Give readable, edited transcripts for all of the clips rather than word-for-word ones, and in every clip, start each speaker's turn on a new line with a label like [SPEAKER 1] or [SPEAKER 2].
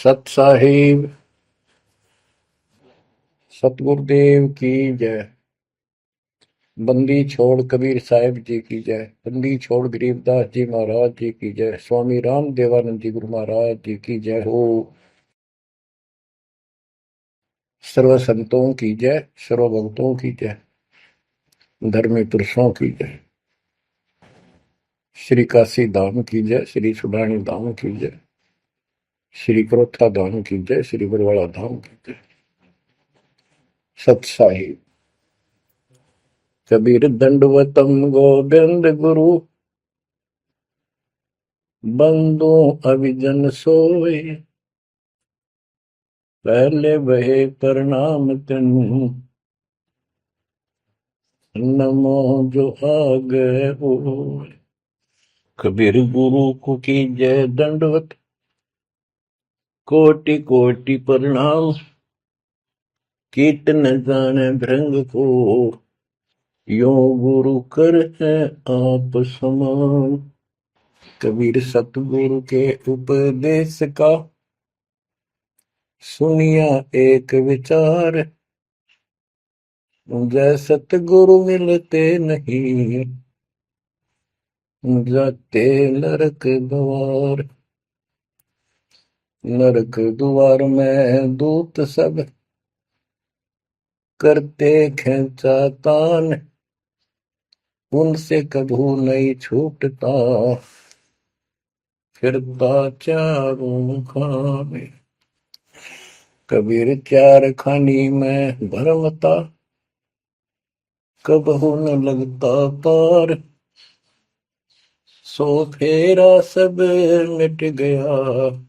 [SPEAKER 1] सत साहिब सतगुरुदेव की जय। बंदी छोड़ कबीर साहिब जी की जय। बंदी छोड़ गरीबदास जी महाराज जी की जय। स्वामी राम देवानंद जी गुरु महाराज जी की जय हो। सर्व संतों की जय, सर्व भक्तों की जय, धर्मी पुरुषों की जय। श्री काशी धाम की जय, श्री सुडानी धाम की जय, श्री क्रोथा धाम की जय, श्री बरवाड़ा धाम की जय। सत साहिब कबीर दंडवतम गोविंद गुरु, बंदो अभिजन सोए, पहले बहे प्रणाम तिन, नमो जो आगे होए। कबीर गुरु को की जय दंडवत, कोटि कोटि प्रणाम, कीर्तन जाने भृंग को, यो गुरु कर है आप समान। कबीर सतगुरु के उपदेश का, सुनिया एक विचार, जय सतगुरु मिलते नहीं, जाते नरक द्वार। नरक द्वार में दूत सब, करते खेचा तान, उनसे कभू नहीं छूटता, फिरता चारों खाने। कबीर चार खानी में भरमता, कबहू न लगता पार, सो फेरा सब मिट गया,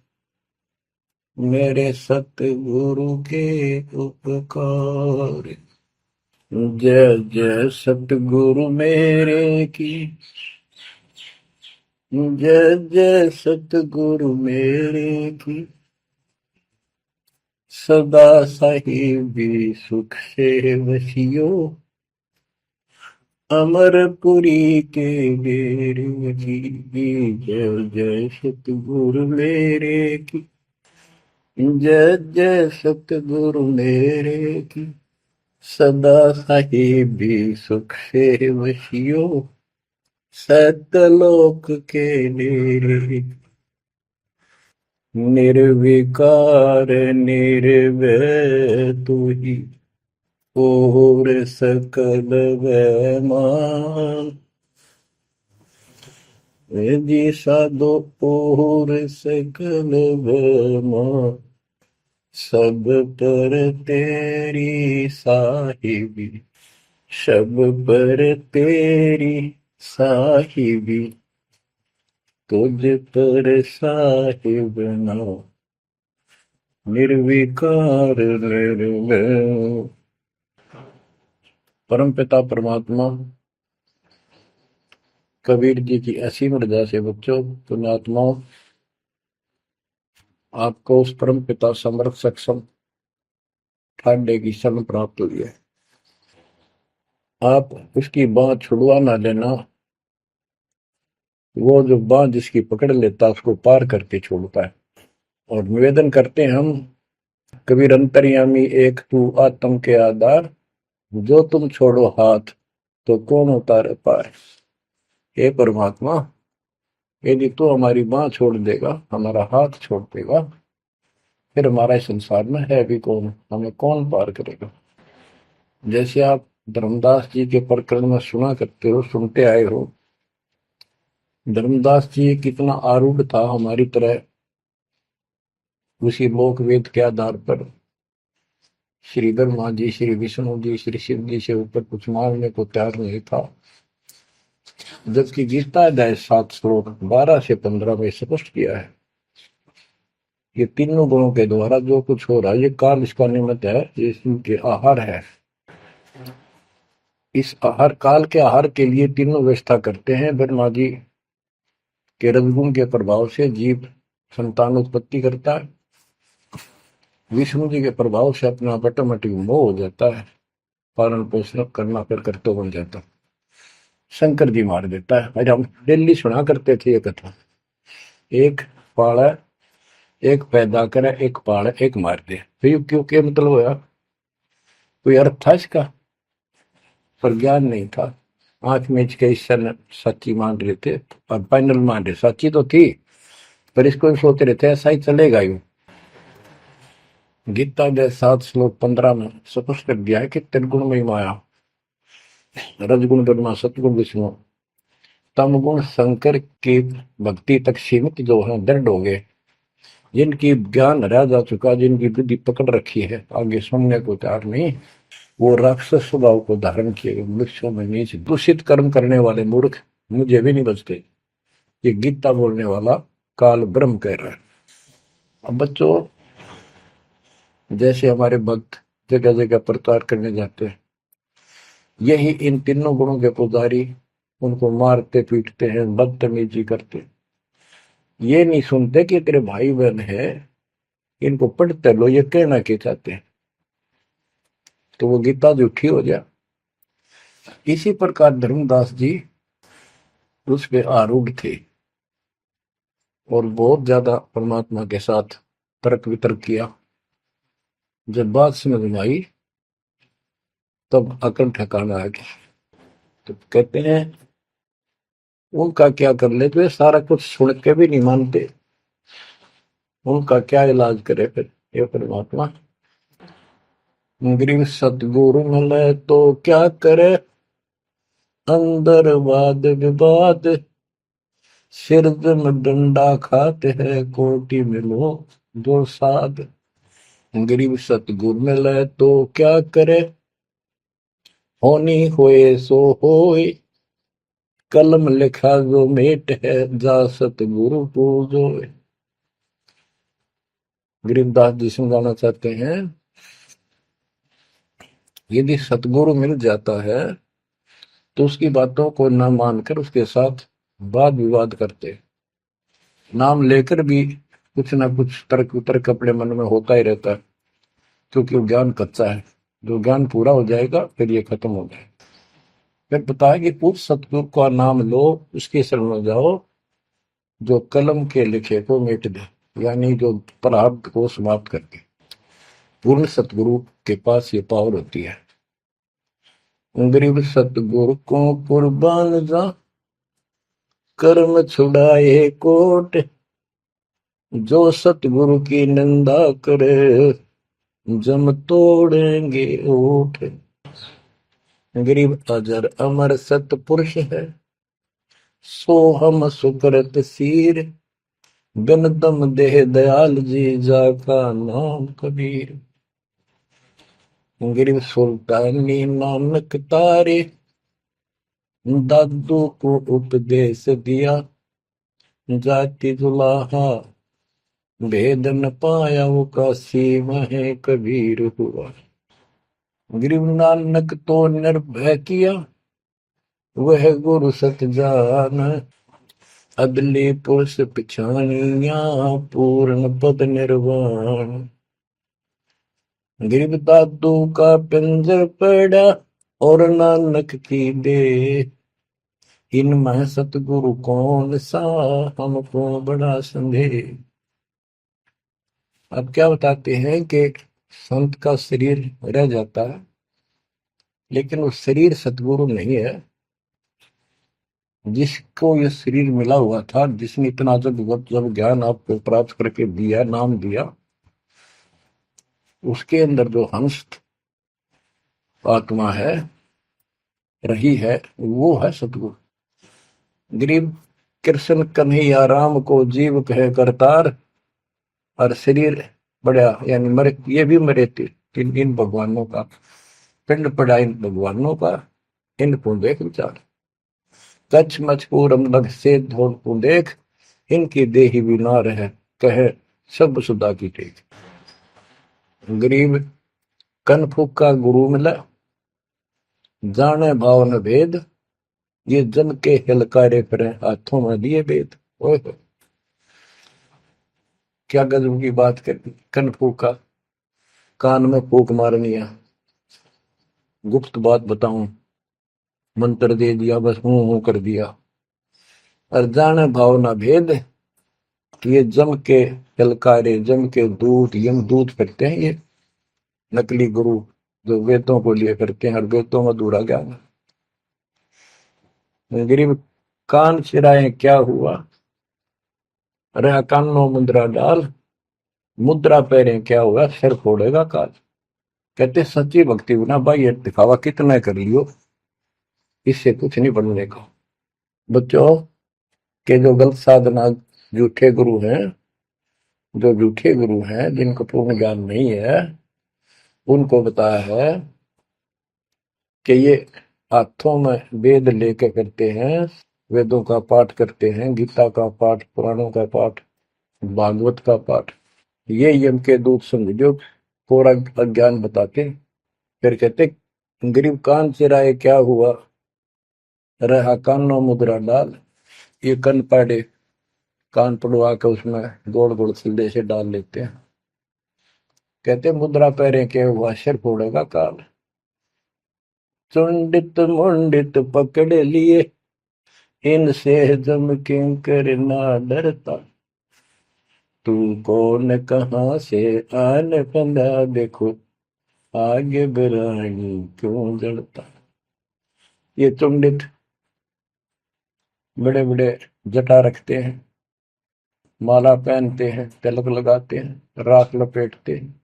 [SPEAKER 1] मेरे सतगुरु के उपकार। जय जय सतगुरु मेरे की, जय जय सतगुरु मेरे की, सदा साहिबी सुख से वसियो, अमरपुरी के मेरे की। जय जय सतगुरु मेरे की, जय जय सतगुरु मेरे की, सदा साहिबी सुख से वसियो, सतलोक के नेरे। निर्विकार निर्भय तू ही, और सकल वैमान। जी साधो और सकल वैमान, सब पर तेरी साहिबी, सब पर तेरी साहिबी, तुझ पर साहिब ना, निर्विकार निर्भय। परम पिता परमात्मा कबीर जी की असीम रजा से बच्चों, पुण्यात्माओं, आपको उस परम पिता समर्थ सक्षम ठाडे की शरण प्राप्त हुई है। आप उसकी बाह छुड़वा ना लेना, वो जो बाह जिसकी पकड़ लेता उसको पार करके छोड़ता है। और निवेदन करते हैं हम, कबीर अंतर्यामी एक तू आत्म के आधार, जो तुम छोड़ो हाथ तो कौन उतारे पार। हे परमात्मा, यदि तू हमारी बाह छोड़ देगा, हमारा हाथ छोड़ देगा, फिर हमारा इस संसार में है भी कौन, हमें कौन पार करेगा। जैसे आप धर्मदास जी के प्रकरण में सुना करते हो, सुनते आए हो, धर्मदास जी कितना आरूढ़ था हमारी तरह, उसी लोक वेद के आधार पर श्री ब्रह्मा जी, श्री विष्णु जी, श्री शिव जी से ऊपर कुछ मांगने को तैयार नहीं था। जबकि गीता अध्याय 7 श्लोक 12 से 15 में स्पष्ट किया है, ये तीनों गुणों के द्वारा जो कुछ हो रहा है, ये काल इसका निमित्त है, ये इनके आहार है। इस आहार, काल के आहार के लिए तीनों व्यवस्था करते हैं। ब्रह्मा जी के रजगुण के प्रभाव से जीव संतान उत्पत्ति करता है, विष्णु जी के प्रभाव से अपना ऑटोमेटिक मोह हो जाता है, पालन पोषण करना फिर कर्तव्य बन जाता है, शंकर जी मार देता है। आज हम डेली सुना करते थे ये कथा। एक पाड़ा एक पैदा करे, एक पाले, एक मार दे। फिर क्यों क्या मतलब होया? कोई अर्थ था इसका? पर ज्ञान नहीं था। आंख मीच के ईश्वर सच्ची मान रहे थे और फाइनल मान रहे, सच्ची तो थी पर इसको भी सोच रहे थे ऐसा ही चलेगा यूं। गीता के 7 श्लोक 15 में स्पष्ट कर दिया है कि त्रिगुण में माया, रजगुण ब्रह्मा, सतगुण विष्णु, तम गुण शंकर की भक्ति तक सीमित जो है दृढ़ हो गए, जिनकी ज्ञान हरा जा चुका, जिनकी बुद्धि पकड़ रखी है, आगे सुनने को तैयार नहीं, वो राक्षस स्वभाव को धारण किए गए मनुष्यों में नीच दूषित कर्म करने वाले मूर्ख मुझे भी नहीं बचते। ये गीता बोलने वाला काल ब्रह्म कह रहा है। अब बच्चों, जैसे हमारे भक्त जगह जगह प्रचार करने जाते हैं, यही इन तीनों गुणों के पुजारी उनको मारते पीटते हैं, बदतमीजी करते, ये नहीं सुनते कि तेरे भाई बहन है, इनको पढ़ते लो, ये कहना क्या चाहते हैं, तो वो गीता झूठी हो जाए। इसी प्रकार धर्मदास जी उस पे आरूढ़ थे और बहुत ज्यादा परमात्मा के साथ तर्क वितर्क किया। जब बात समझ में आई तब अकल ठिकाना आ गया। तो कहते हैं उनका क्या कर ले, तो ये सारा कुछ सुन के भी नहीं मानते, उनका क्या इलाज करे फिर ये परमात्मा? गरीब सतगुरु मिले तो क्या करे, अंदर वाद विवाद, सिर में डंडा खाते हैं, कोटि में लो दो साध। गरीब सतगुरु मिले तो क्या करे, होनी होए सो होए, कलम लिखा जो मेट है, जा सतगुरु पूजो। गरीबदास जी समझाना चाहते हैं, यदि सतगुरु मिल जाता है तो उसकी बातों को न मानकर उसके साथ वाद विवाद करते, नाम लेकर भी कुछ ना कुछ तर्क वितर्क अपने मन में होता ही रहता है, क्योंकि वो ज्ञान कच्चा है। जो ज्ञान पूरा हो जाएगा फिर ये खत्म हो जाएगा। फिर बताया कि उस सतगुरु का नाम लो, उसके शरण में जाओ जो कलम के लिखे को मिट दे, यानी जो प्रारब्ध को समाप्त करके। पूर्ण सतगुरु के पास ये पावर होती है। गरीब सतगुरु को कुर्बान जा, कर्म छुड़ाए कोट, जो सतगुरु की निंदा करे, जम तोड़ेंगे ओठ। गरीब अजर अमर सतपुरुष है, सो हम सुकृत सीर, बिन दम देह दयाल जी, जाका नाम कबीर। गरीब सुल्तानी नानक तारे, दादू को उपदेश दिया, जाति जुलाहा भेद न पाया, वो काशी में कबीर हुआ। गरीब नानक तो निर्भय किया, वह गुरु सत जान, अदली पुरुष पिछानिया, पूर्ण पद निर्वाण। गरीब दादू का पिंजर पड़ा, और नानक की दे, इनमें सतगुरु कौन सा, हमको बड़ा संदेह। अब क्या बताते हैं कि संत का शरीर रह जाता है, लेकिन वो शरीर सतगुरु नहीं है। जिसको ये शरीर मिला हुआ था, जिसने इतना जब ज्ञान आपको प्राप्त करके दिया, नाम दिया, उसके अंदर जो हंस आत्मा है, रही है, वो है सतगुरु। गरीब कृष्ण कन्हैया राम को जीव कहे करतार, और शरीर बड़ा यानी मरे, ये भी मरे थे इन भगवानों का पिंड पड़ा, इन भगवानों का, इनको देख विचार, कच्छ मचपूरम लग से धोल को देख, इनकी देही भी ना रहे, कहे सब सुधा की टेक। गरीब कनफुक का गुरु मिला, जाने भाव न भेद, ये जन के हिलकारे फिरे, हाथों में दिए वेद। ओए क्या गजब की बात कर, कनफुक का कान में फूक मारनी है, गुप्त बात बताऊं, मंत्र दे दिया, बस हूं कर दिया। और जाने भाव न भेद, ये जम के ललकारे, जम के दूत, यम दूत करते हैं ये नकली गुरु जो वेदों को लिए करते हैं और वेदों में अधूरा ज्ञान। गरीब कान चिराए क्या हुआ, रहा कानों मुद्रा डाल, मुद्रा पैरे क्या हुआ, सिर फोड़ेगा काल। कहते सच्ची भक्ति बिना भाई ये दिखावा कितना कर लियो, इससे कुछ नहीं बनने का। बच्चों के जो गलत साधना, झूठे गुरु हैं, जो झूठे गुरु हैं जिनको पूर्ण ज्ञान नहीं है, उनको बताया है कि ये हाथों में वेद लेके करते हैं, वेदों का पाठ करते हैं, गीता का पाठ, पुराणों का पाठ, भागवत का पाठ। ये यम के दूत समझो पूरा अज्ञान बताते। फिर कहते गरीब कान चिराए क्या हुआ, रहा कानों मुद्रा डाल। ये कन पाड़े, कान पड़वा के उसमें गोड़ गोड़ सिले से डाल लेते हैं। कहते मुद्रा पैरे के हुआ, सिर फोड़ेगा काल। चुंडित मुंडित पकड़ लिए, इनसे जम किंकर ना डरता। तू कौन कहाँ से आन बंदा, देखो आगे बिरानी क्यों जड़ता। ये चुंडित बड़े बड़े जटा रखते हैं, माला पहनते हैं, तिलक लगाते हैं, राख लपेटते हैं,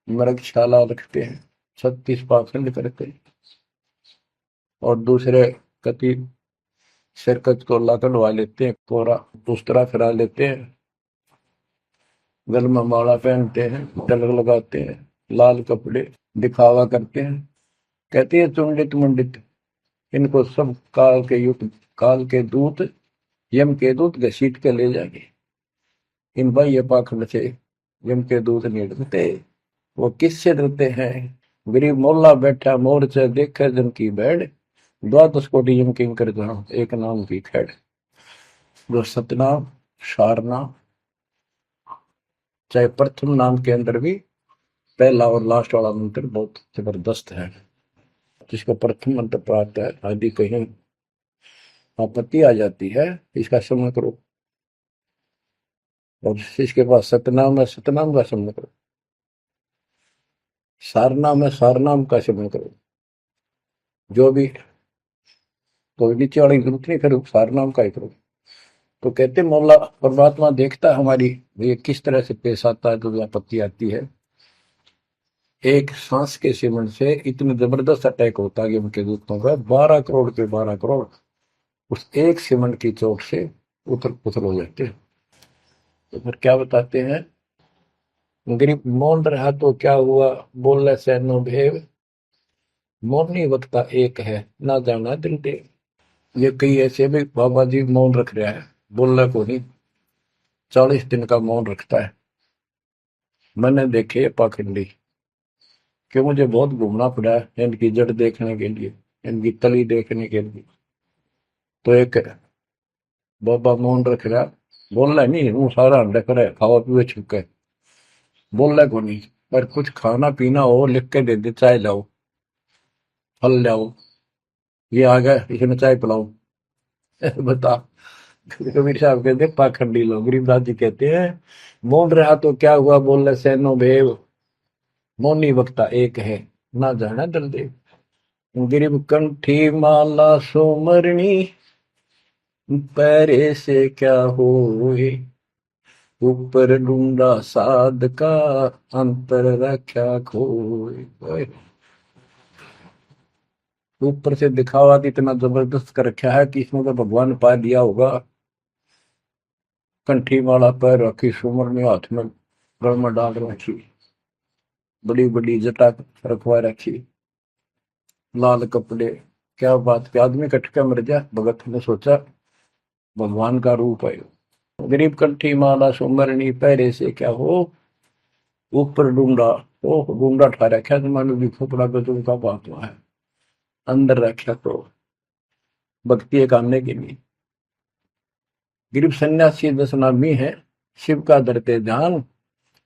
[SPEAKER 1] मृगशाला रखते हैं, 36 पाखंड करते हैं, और दूसरे कति सिरकत को ला कढ़वा लेते हैं, कोरा दूसरा फिरा लेते हैं, गल में माला पहनते हैं, तिलक लगाते हैं, लाल कपड़े दिखावा करते हैं। कहते हैं चुंडित मुंडित, इनको सब काल के युग, काल के दूत, यम के दूत घसीट के ले जाएंगे। इन भाई ये पाखंड से यम के दूत नहीं डरते। वो किससे डरते हैं, गरीब मोल्ला बैठा मोर्चा देखे जन की बैठ, द्वादश कोटि यम किंकर जहां एक नाम की खैड़। जो सतनाम, सारनाम, चाहे प्रथम नाम के अंदर भी पहला और लास्ट वाला मंत्र बहुत जबरदस्त है। जिसको प्रथम मंत्र प्राप्त है, आदि कहीं आपत्ति आ जाती है, इसका श्रवण करो। और इसके पास सतनाम है, सतनाम का श्रवण करो। सारनाम है, सारनाम का श्रवण करो। जो भी कोई नीचे वाली जरूरत नहीं, फिर सारनाम का ही करो। तो कहते मौला परमात्मा देखता है हमारी ये किस तरह से पेश आता है, जो आपत्ति आती है। एक सांस के सेवन से इतने जबरदस्त अटैक होता है कि उनके दूतों का 12 करोड़ के 12 करोड़ उस एक सीमेंट की चोट से उथल पुथल हो जाते हैं। तो फिर क्या बताते हैं, गरीब मौन रहा तो क्या हुआ, बोले सैनो भेव, मौन ही वक्ता एक है, ना जाना दिल देव। ये कई ऐसे भी बाबा जी मौन रख रहा है, बोलने को नहीं, 40 दिन का मौन रखता है। मैंने देखे पाखंडी कि मुझे बहुत घूमना पड़ा है इनकी जड़ देखने के लिए, इनकी तली देखने के लिए। तो एक बाबा मौन रख रहा, बोलना नहीं, वो सारा अंडा करे खावा पीवे छुके, बोलना को नहीं। पर कुछ खाना पीना हो लिख के दे दे, चाय लाओ, फल लाओ, ये आ गया इसमें चाय पिलाओ। बता। कबीर साहब कहते पाखंडी लोग, गरीबदास जी कहते हैं मौन रहा तो क्या हुआ, बोल सैनो भेव, मौनी वक्ता एक है, ना जाना दल देव। गरीब कंठी माला सोमरणी, पैरे से क्या होए, ऊपर ढूंढा साध का, अंतर रख्या खोए। ऊपर से दिखावा इतना जबरदस्त कर रखा है कि इसमें तो भगवान पा दिया होगा। कंठी माला पैर रखी, सुमरनी हाथ में गल में डाल रखी, बड़ी बड़ी जटा रखवा रखी, लाल कपड़े। क्या बात के आदमी कटका मर जा, भगत ने सोचा भगवान का रूप है। गरीब कंठी माला सुमरनी, पैरे से क्या हो, ऊपर डूंडा, ओ डूंडा ठा रखा, तुम्हारे भी खोपड़ा गजब का बात हुआ है, अंदर रखा तो भक्ति करने के लिए। गरीब सन्यासी दशनामी है, शिव का धरते ध्यान,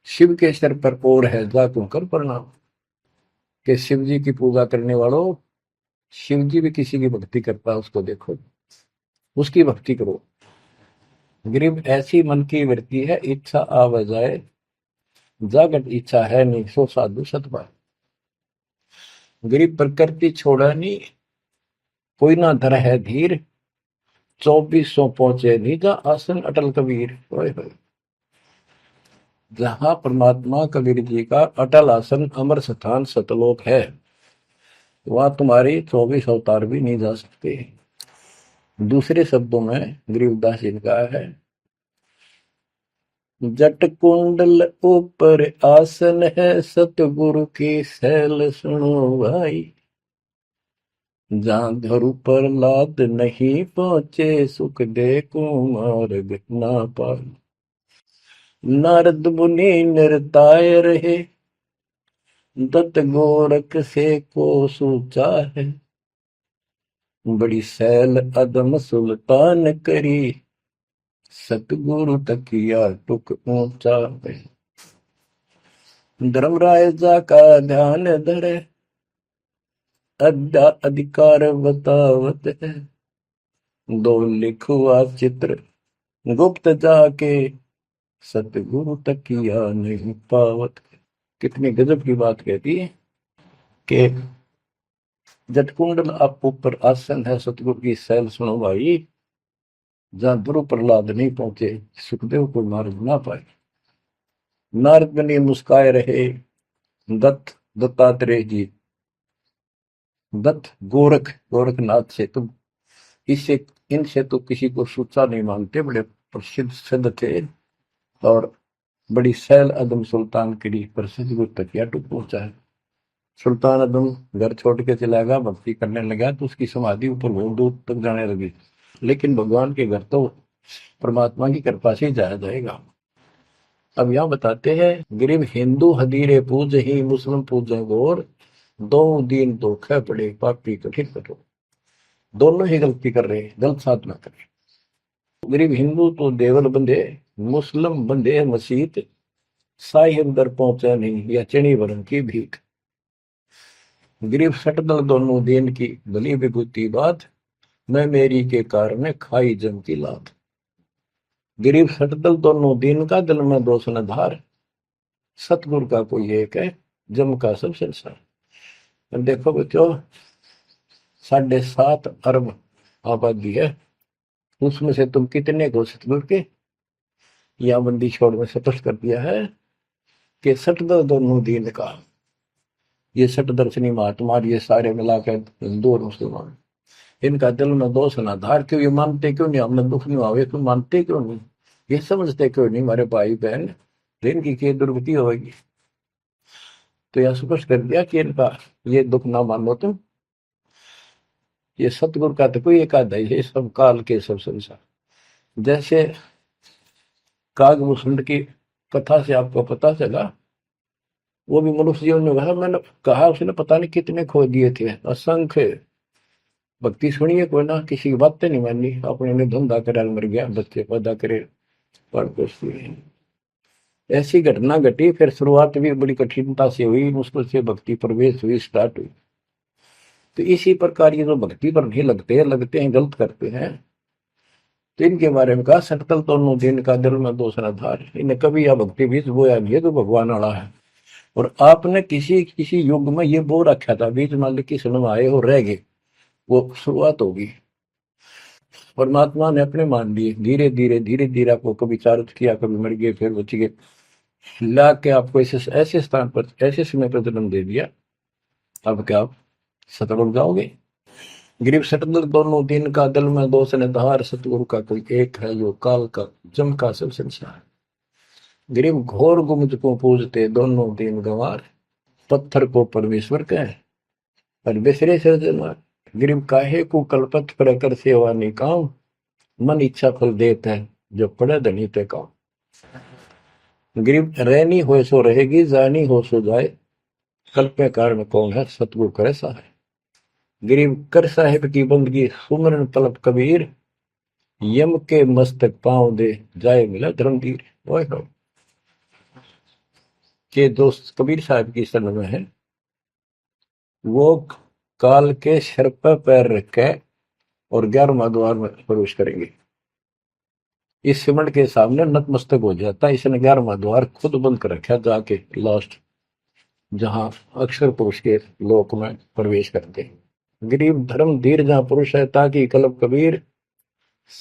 [SPEAKER 1] शिव के सर पर और है जातों कर प्रणाम। कि शिव जी की पूजा करने वालों, शिव जी भी किसी की भक्ति करता है, उसको देखो, उसकी भक्ति करो। गरीब ऐसी मन की वृत्ति है, इच्छा आव जाए, जागट इच्छा है नहीं, सो साधु सतपाल। गरीब प्रकृति छोड़ा नहीं, कोई ना धर है धीर, 2400 पहुंचे निजा आसन अटल कबीर। ओए होए। जहां परमात्मा कबीर जी का अटल आसन अमर स्थान सतलोक है, वहां तुम्हारी 24 अवतार भी नहीं जा सकते। दूसरे शब्दों में गरीबदास जी ने कहा है, जट कुंडल ऊपर आसन है, सतगुरु की सैल सुनो भाई। जहां धरु पर लाद नहीं पहुंचे, सुख दे कुमार्ग ना पाए। नारद मुनि निरताय रहे, दत्त गोरख से को सूचा है। बड़ी सैल अदम सुल्तान करी, सतगुरु तकिया टुक ऊंचा है। धर्मराय जा का ध्यान धरे, अद्या अधिकार बतावत है। दो लिखुआ चित्र गुप्त जाके, सतगुरु तकिया नहीं पावत। कितनी गजब की बात कहती है कि जटकुंडल आप ऊपर आसन है, सतगुरु की सैल सुनो भाई। जहां ध्रुव प्रहलाद नहीं पहुंचे, सुखदेव को मार्ग ना पाए। नारद मुनि मुस्काए रहे, दत्तात्रेय जी, दत्त गोरख गोरखनाथ से तुम इससे इनसे तो किसी को सूचा नहीं मानते, बड़े प्रसिद्ध सिद्ध थे। और बड़ी सैल अदम सुल्तान की प्रसिद्ध गुरु तकिया टूट पहुंचा है। सुल्तान अदम घर छोड़ के चला गया, भक्ति करने लगा, तो उसकी समाधि ऊपर बहुत दूर तक जाने लगी। लेकिन भगवान के घर तो परमात्मा की कृपा से ही जाया जाएगा। अब यहाँ बताते हैं, गरीब हिंदू हदीरे पूज ही, मुस्लिम पूजे गोर, दो दीन धोखे पड़े, पापी कठिन कठोर। दोनों ही गलती कर रहे हैं, गलत साधना कर रहे हैं। गरीब हिंदू तो देवल बंधे, मुस्लिम बंधे मसीत, साई अंदर पहुंचा नहीं, या चणी वरण की भीख। गरीब सटदल दोनों दीन की, भली विभूति बात, मैं मेरी के कारण खाई जम की लात। गरीब सटदल दोनों दीन का, दिल में दोष न धार, सतगुरु का कोई एक है, जम का सब संसार। देखो बच्चों, 7.5 अरब आबादी है, उसमें से तुम कितने को सतगुरु के, या बंदी छोड़ में स्पष्ट कर दिया है कि सटदल दोनों दीन का। ये सट दर्शनी महात्मा, ये सारे मिलाकर हिंदू और मुसलमान, इनका दिल में दोष ना धार। क्यों? ये मानते क्यों नहीं हमने दुख नहीं आवे? क्यों मानते क्यों नहीं? ये समझते क्यों नहीं हमारे भाई बहन, इनकी क्या दुर्गति होगी? तो यह स्पष्ट कर दिया कि इनका ये दुख ना मानो तुम। ये सतगुरु का तो कोई एक आधा ही है, सब काल के सब संसार। जैसे कागभूषण की कथा से आपको पता चला, वो भी मनुष्य जीवन में कहा, मैंने कहा उसने पता नहीं कितने खो दिए थे, असंख्य। भक्ति सुनिए कोई ना, किसी की बातें नहीं मानी, अपने ने धंधा करे मर गया, बच्चे पैदा करे पर कुछ नहीं। ऐसी घटना घटी, फिर शुरुआत भी बड़ी कठिनता से हुई, मुश्किल से भक्ति प्रवेश हुई, स्टार्ट हुई। तो इसी प्रकार ये जो भक्ति पर नहीं लगते हैं गलत करते हैं, तो इनके बारे में कहा, सटकल दोनों दिन का, दिल में दोष न धार। इन्हें कभी यह भक्ति बीज बोया नहीं है, तो भगवान वाला है। और आपने किसी किसी युग में ये बो रखा था, बीज मान ली किसी में आए हो रह गए, वो शुरुआत होगी। परमात्मा ने अपने मान लिए, धीरे धीरे धीरे धीरे आपको कभी चारित किया, कभी मर गए, फिर बच गए, ला के आपको ऐसे ऐसे स्थान पर, ऐसे समय पर जन्म दे दिया। अब क्या आप सतगुरु जाओगे? गरीब सतगुरु दोनों दिन का, दिल में दोष ने धार, सतगुरु का कोई एक है, यो काल का जम का सब संसार। गरीब घोर गुमज को पूजते, दोनों दिन गंवार, पत्थर को परमेश्वर कहे, पर बिसरे सृजनहार। गरीब काहे को कल्पत पर कर सेवा निकाम, मन इच्छा फल देता है, जो पड़े धनी पे काम। गरीब रहनी हो सो रहेगी, जानी हो सो जाए, कल्पे कारण कौन है, सतगुरु करे सहाय। गरीब कर साहिब की बंदगी, सुमरन तलब कबीर, यम के मस्तक पांव दे, जाए मिला धर्मवीर। ओए हो, के दोस्त कबीर साहब की शरण में है, वो काल के सिर पर पैर रख के और 11वां द्वार में प्रवेश करेंगे। इस सिमट के सामने नतमस्तक हो जाता है। इसने 11वां द्वार खुद बंद कर रखा जाके लास्ट, जहां अक्षर पुरुष के लोक में प्रवेश करते। गरीब धर्म धीर जहां पुरुष है, ताकि कलब कबीर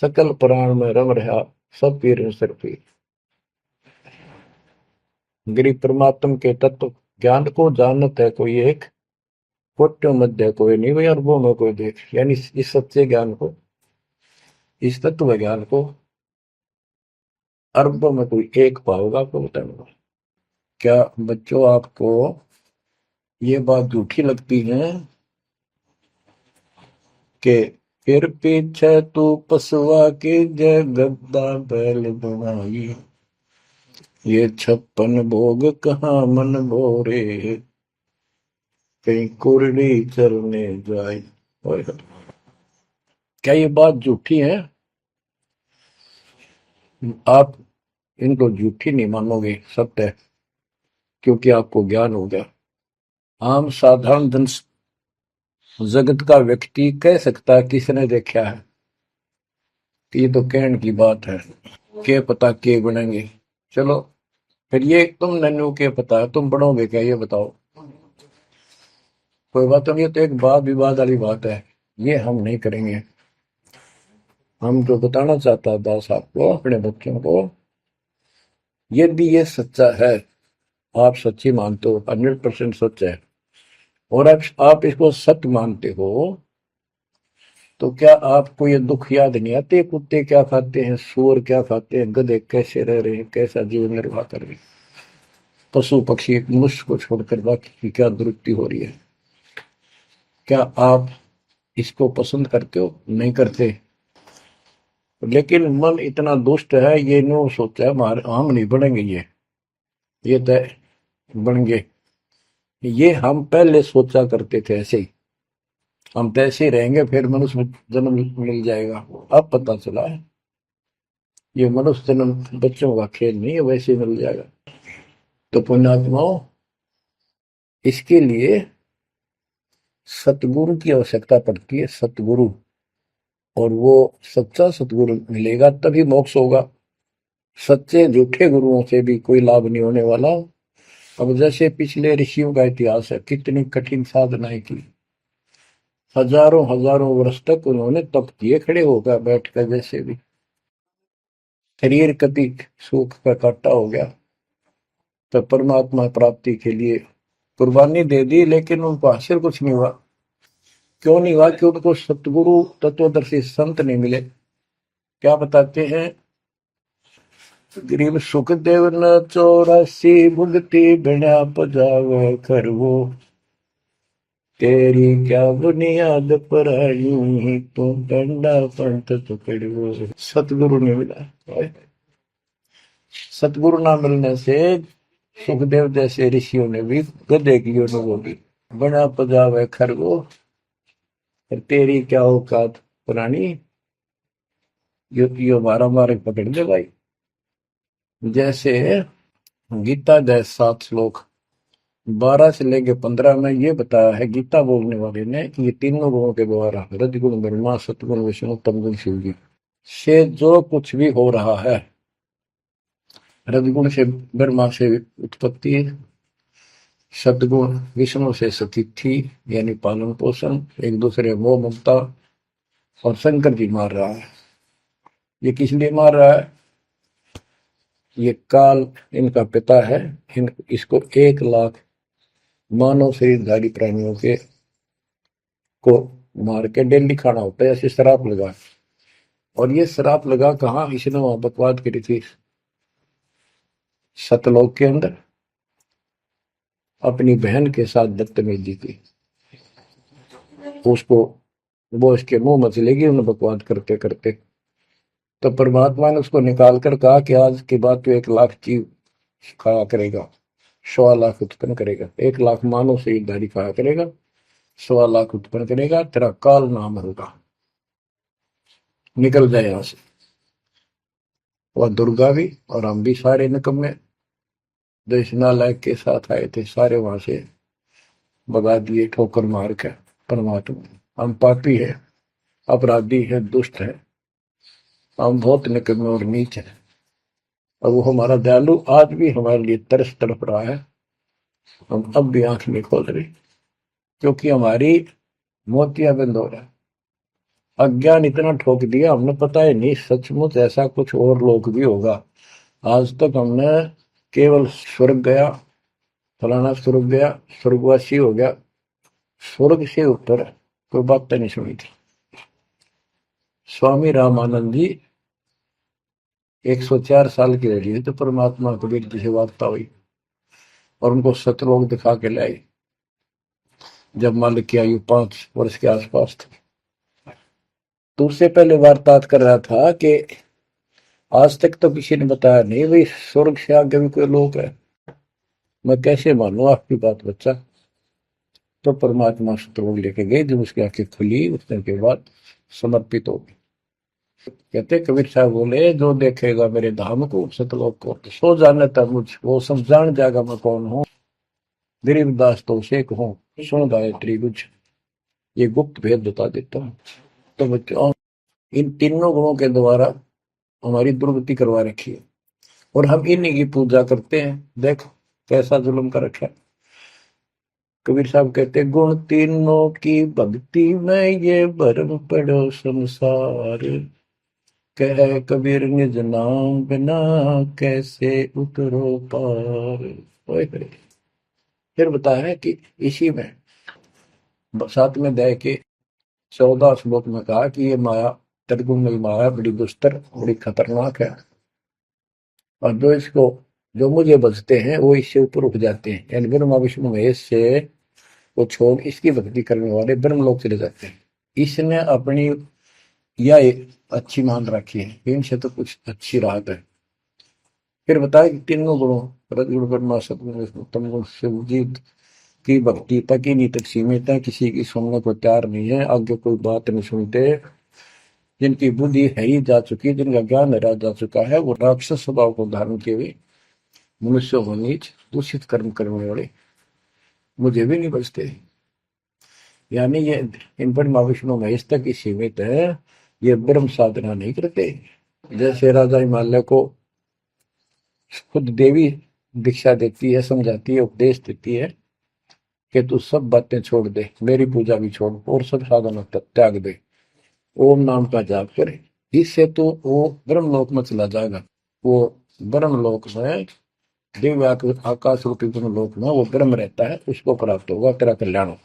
[SPEAKER 1] सकल प्राण में रम रहा सब पीर सिर पीर। गरीब परमात्म के तत्व ज्ञान को जानत है कोई एक, कोट्यों मध्य कोई नहीं भाई, अरबों में कोई देख। यानी इस सच्चे ज्ञान को, इस तत्व ज्ञान को अरबों में कोई एक पाओगा, आपको बताऊंगा। क्या बच्चों आपको ये बात झूठी लगती है कि फिर पीछे तू पसवा के जय गद्दा बैल बनाई, ये 56 भोग कहाँ मन भोरे, कहीं कुरड़ी चरने जाए। क्या ये बात झूठी है? आप इनको झूठी नहीं मानोगे, सत्य है, क्योंकि आपको ज्ञान हो गया। आम साधारण जन जगत का व्यक्ति कह सकता है किसने देखा है, ये तो कहने की बात है, के पता के बनेंगे। चलो फिर ये तुम नन्नू के पता है, तुम बढ़ोगे क्या ये बताओ। कोई बात नहीं, ये तो एक वाद विवाद वाली बात है, ये हम नहीं करेंगे। हम जो बताना चाहता दास आपको, अपने बच्चों को, यदि ये सच्चा है, आप सच्ची मानते हो, 100% सच है, और आप इसको सत्य मानते हो, तो क्या आपको ये दुख याद नहीं आते? कुत्ते क्या खाते हैं, सुअर क्या खाते हैं, गधे कैसे रह रहे हैं, कैसा जीवन निर्वाह कर रहे हैं, पशु पक्षी मनुष्य को छोड़कर बाकी की क्या दुरुक्ति हो रही है। क्या आप इसको पसंद करते हो? नहीं करते। लेकिन मन इतना दुष्ट है, ये नो सोचा है हमारे हम नहीं बनेंगे, ये तय बन गए। ये हम पहले सोचा करते थे ऐसे ही, हम तो ऐसे ही रहेंगे, फिर मनुष्य जन्म मिल जाएगा। अब पता चला है ये मनुष्य जन्म बच्चों का खेल नहीं है, वैसे ही मिल जाएगा। तो पुण्यात्माओं, इसके लिए सतगुरु की आवश्यकता पड़ती है, सतगुरु। और वो सच्चा सतगुरु मिलेगा तभी मोक्ष होगा। सच्चे झूठे गुरुओं से भी कोई लाभ नहीं होने वाला। अब जैसे पिछले ऋषियों का इतिहास है, कितनी कठिन साधनाएं की, हजारों हजारों वर्ष तक उन्होंने तप किए, खड़े होकर बैठकर, जैसे भी शरीर कभी सूख का काटा हो गया, तो परमात्मा प्राप्ति के लिए कुर्बानी दे दी, लेकिन उनको हासिल कुछ नहीं हुआ। क्यों नहीं हुआ? कि उनको सतगुरु तत्वदर्शी संत नहीं मिले। क्या बताते हैं? गरीब सुखदेव न 84 भुगती बिना पजावे खरवो, तेरी क्या बुनियाद पर आई, तू डंडा पंथ पकड़ो। सतगुरु नहीं मिला। सतगुरु ना मिलने से सुखदेव जैसे ऋषियों ने भी गधे की अनुभव की, बना पजावे खरगो, तेरी क्या औकात पुरानी, यो मारा मारे पकड़ दे भाई। जैसे गीता जय 7 श्लोक 12 से लेके 15 में ये बताया है गीता बोलने वाले ने कि ये तीनों गुणों के द्वारा, रजगुण ब्रह्मा, सतगुण विष्णु, तमगुण शिव जी से जो कुछ भी हो रहा है, रजगुण से ब्रह्मा से उत्पत्ति, सतगुण विष्णु से स्थिति यानी पालन पोषण, एक दूसरे मोह ममता, और शंकर जी मार रहा है। ये किस लिए मार रहा है? ये काल इनका पिता है, इसको 1 लाख मानव शरीरधारी प्राणियों के को मार के डेली खाना होता है, ऐसे शराब लगा। और ये शराब लगा कहाँ? इसने वहां बकवाद करी थी सतलोक के अंदर, अपनी बहन के साथ बदतमीजी की। उसको वो इसके मुंह में चलेगी उन्हें बकवाद करते करते। तो परमात्मा ने उसको निकाल कर कहा कि आज के बाद तो 1 लाख जीव खाया करेगा, 1.25 लाख उत्पन्न करेगा, 1 लाख मानव शरीरधारी खाया करेगा, 1.25 लाख उत्पन्न करेगा, तेरा काल नाम होगा, निकल जाए यहां से। वह दुर्गा भी और हम भी सारे निकम्मे जो इस नालायक के साथ आए थे, सारे वहां से भगा दिए ठोकर मार के। परमात्मा हम पापी है, अपराधी है, दुष्ट है, हम बहुत निकम्मे और नीच हैं, और वो हमारा दयालु आज भी हमारे लिए तरस तड़प रहा है। हम अब भी आंख नहीं खोल रहे, क्योंकि हमारी मोतियां बंद हो रहा है। अज्ञान इतना ठोक दिया हमने, पता ही नहीं सचमुच ऐसा कुछ और लोक भी होगा। आज तक हमने केवल स्वर्ग गया, फलाना स्वर्ग गया, स्वर्गवासी हो गया, स्वर्ग से ऊपर कोई बात नहीं सुनी थी। स्वामी रामानंद जी 104 साल की रही तो परमात्मा कबीर जी से वार्ता हुई और उनको सतलोक दिखा के लाई, जब मालिक की आयु 5 वर्ष के आसपास थी। तो उससे पहले वार्तालाप कर रहा था कि आज तक तो किसी ने बताया नहीं भाई स्वर्ग से आगे भी कोई लोक है, मैं कैसे मानूं आपकी बात बच्चा। तो परमात्मा सतलोक लेके गए, जब उसकी आंखें खुली उतने के बाद समर्पित हो गई। कहते कबीर साहब बोले, जो देखेगा मेरे धाम को सतलोक को सो जाने तक मुझ वो सब जान जाएगा मैं कौन हूँ। गरीबदास तो उसे कहूँ सुन गायत्री कुछ, ये गुप्त भेद बता देता हूँ। तो बच्चों इन तीनों गुणों के द्वारा हमारी दुर्गति करवा रखी है, और हम इन्हीं की पूजा करते हैं। देख कैसा जुल्म कर रखा है। कबीर साहब कहते गुण तीनों की भक्ति में ये भरम पड़ो संसार, कह कबीर निज नाम बिना कैसे उतरो पार। ओए होए। फिर बताया है कि इसी में 7वें अध्याय के 14 श्लोक में कहा कि ये माया त्रिगुण माया बड़ी दुस्तर बड़ी खतरनाक है, और जो मुझे बचते हैं वो इससे ऊपर उठ जाते हैं, यानी ब्रह्मा विष्णु महेश से वो छोड़ इसकी भक्ति करने वाले ब्रह्मलोक चले जाते हैं। इसने अपनी यह अच्छी मान रखी है, इनसे तो कुछ अच्छी राहत है। फिर बताया कि तीनों गुणों रजगुण ब्रह्मा सतगुण विष्णु तम गुण शिव जी की भक्ति तक ही नहीं तक सीमित है, किसी की सुनने को तैयार नहीं है, आगे कोई बात नहीं सुनते। जिनकी बुद्धि है ही जा चुकी, जिनका ज्ञान हरा जा चुका है, वो राक्षस स्वभाव को धारण किए हुए मनुष्य हो नीच दूषित कर्म करने वाले मुझे भी नहीं बचते। यानी ये इन पर माँ विष्णु महेश तक ही सीमित है, ये ब्रह्म साधना नहीं करते। जैसे राजा हिमालय को खुद देवी दीक्षा देती है, समझाती है, उपदेश देती है कि तू सब बातें छोड़ दे, मेरी पूजा भी छोड़ और सब साधना त्याग दे, ओम नाम का जाप करे, इससे तो वो ब्रह्मलोक में चला जाएगा। वो ब्रह्मलोक में दिव्य आकाश रूपी ब्रह्मलोक में वो ब्रह्म रहता है, उसको प्राप्त होगा, तेरा कल्याण हो।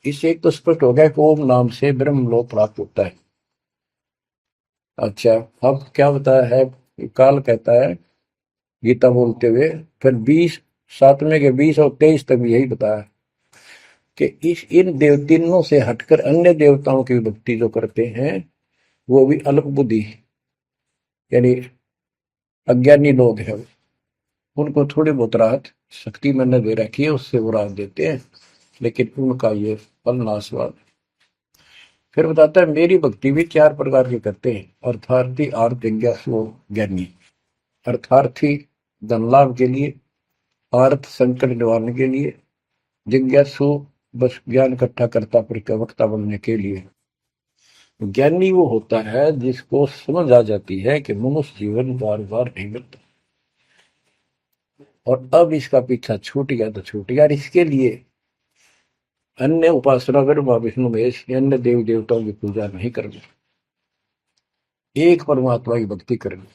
[SPEAKER 1] इससे एक तो स्पष्ट हो गया कि ओम नाम से ब्रह्मलोक प्राप्त होता है। अच्छा, अब क्या बताया है, काल कहता है गीता बोलते हुए, फिर 7वें के 20 और 23 तक भी यही बताया कि इन तीनों से हटकर अन्य देवताओं की भक्ति जो करते हैं वो भी अल्प बुद्धि यानी अज्ञानी लोग हैं, उनको थोड़ी बहुत राहत शक्ति मैंने दे रखी है, उससे वो राहत देते हैं, लेकिन उनका ये फल नाशवान। फिर बताता है मेरी भक्ति भी 4 प्रकार की करते हैं, अर्थार्थी आर्थ जिज्ञासु ज्ञानी। अर्थार्थी धन लाभ के लिए, आर्थ संकट निवारण के लिए, जिज्ञासु बस ज्ञान इकट्ठा करता प्रवक्ता बनने के लिए। ज्ञानी वो होता है जिसको समझ आ जाती है कि मनुष्य जीवन बार बार नहीं मिलता, और अब इसका पीछा छूट गया तो छूट गया, इसके लिए अन्य उपासना ब्रह्मा विष्णु महेश अन्य देवी देवताओं की पूजा नहीं करनी, एक परमात्मा की भक्ति करनी।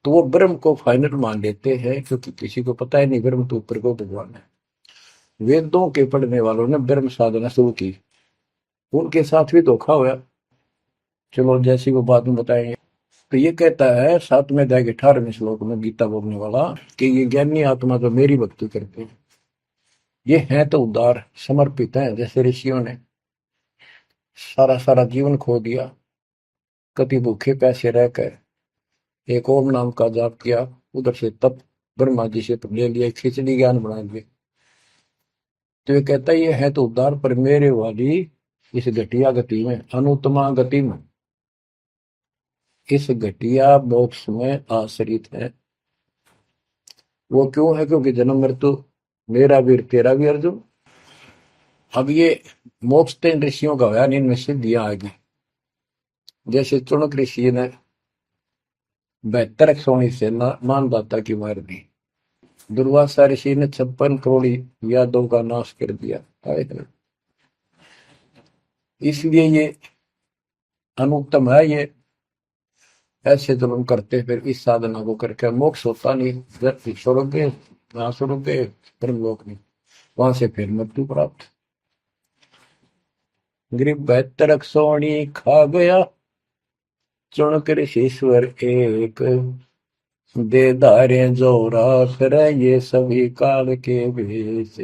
[SPEAKER 1] तो वो ब्रह्म को फाइनल मान लेते हैं, क्योंकि किसी को पता ही नहीं ब्रह्म तो ऊपर को भगवान है। वेदों के पढ़ने वालों ने ब्रह्म साधना शुरू की, उनके साथ भी धोखा हुआ। चलो जैसी वो बात में बताएंगे। तो ये कहता है 7वें अध्याय के 18वें श्लोक में गीता बोलने वाला कि ये ज्ञानी आत्मा जो मेरी भक्ति करते हैं ये हैं तो उदार समर्पित है, जैसे ऋषियों ने सारा सारा जीवन खो दिया, कभी भूखे प्यासे रहकर एक ओम नाम का जाप किया, उधर से तप ब्रह्मा जी से ले लिया, खिचड़ी ज्ञान बना दिए। तो ये कहता है ये है तो उदार, पर मेरे वाली इस घटिया गति में, अनुत्तमा गति में, इस घटिया मोक्ष में आश्रित है। वो क्यों है, क्योंकि जन्म मृत्यु मेरा वीर तेरा भी अर्जुन। अब ये मोक्ष तो इन ऋषियों का होया, इनमें सिद्धियां आ गई। जैसे चुनक ऋषि ने 72 सोनी से मानदाता की मार दी। दुर्वासा ऋषि ने 56 करोड़ यादव का नाश कर दिया। इसलिए ये अनुत्तम है। ये ऐसे जुल्म करते फिर इस साधना को करके मोक्ष होता नहीं, छोड़ोगे वहां छोड़ोगे ब्रह्मलोक नहीं, वहां से फिर मृत्यु प्राप्त। गरीब 72 सोनी खा गया चुन कर ईश्वर एक, दे धारे जोरा फिर ये सभी काल के भेष।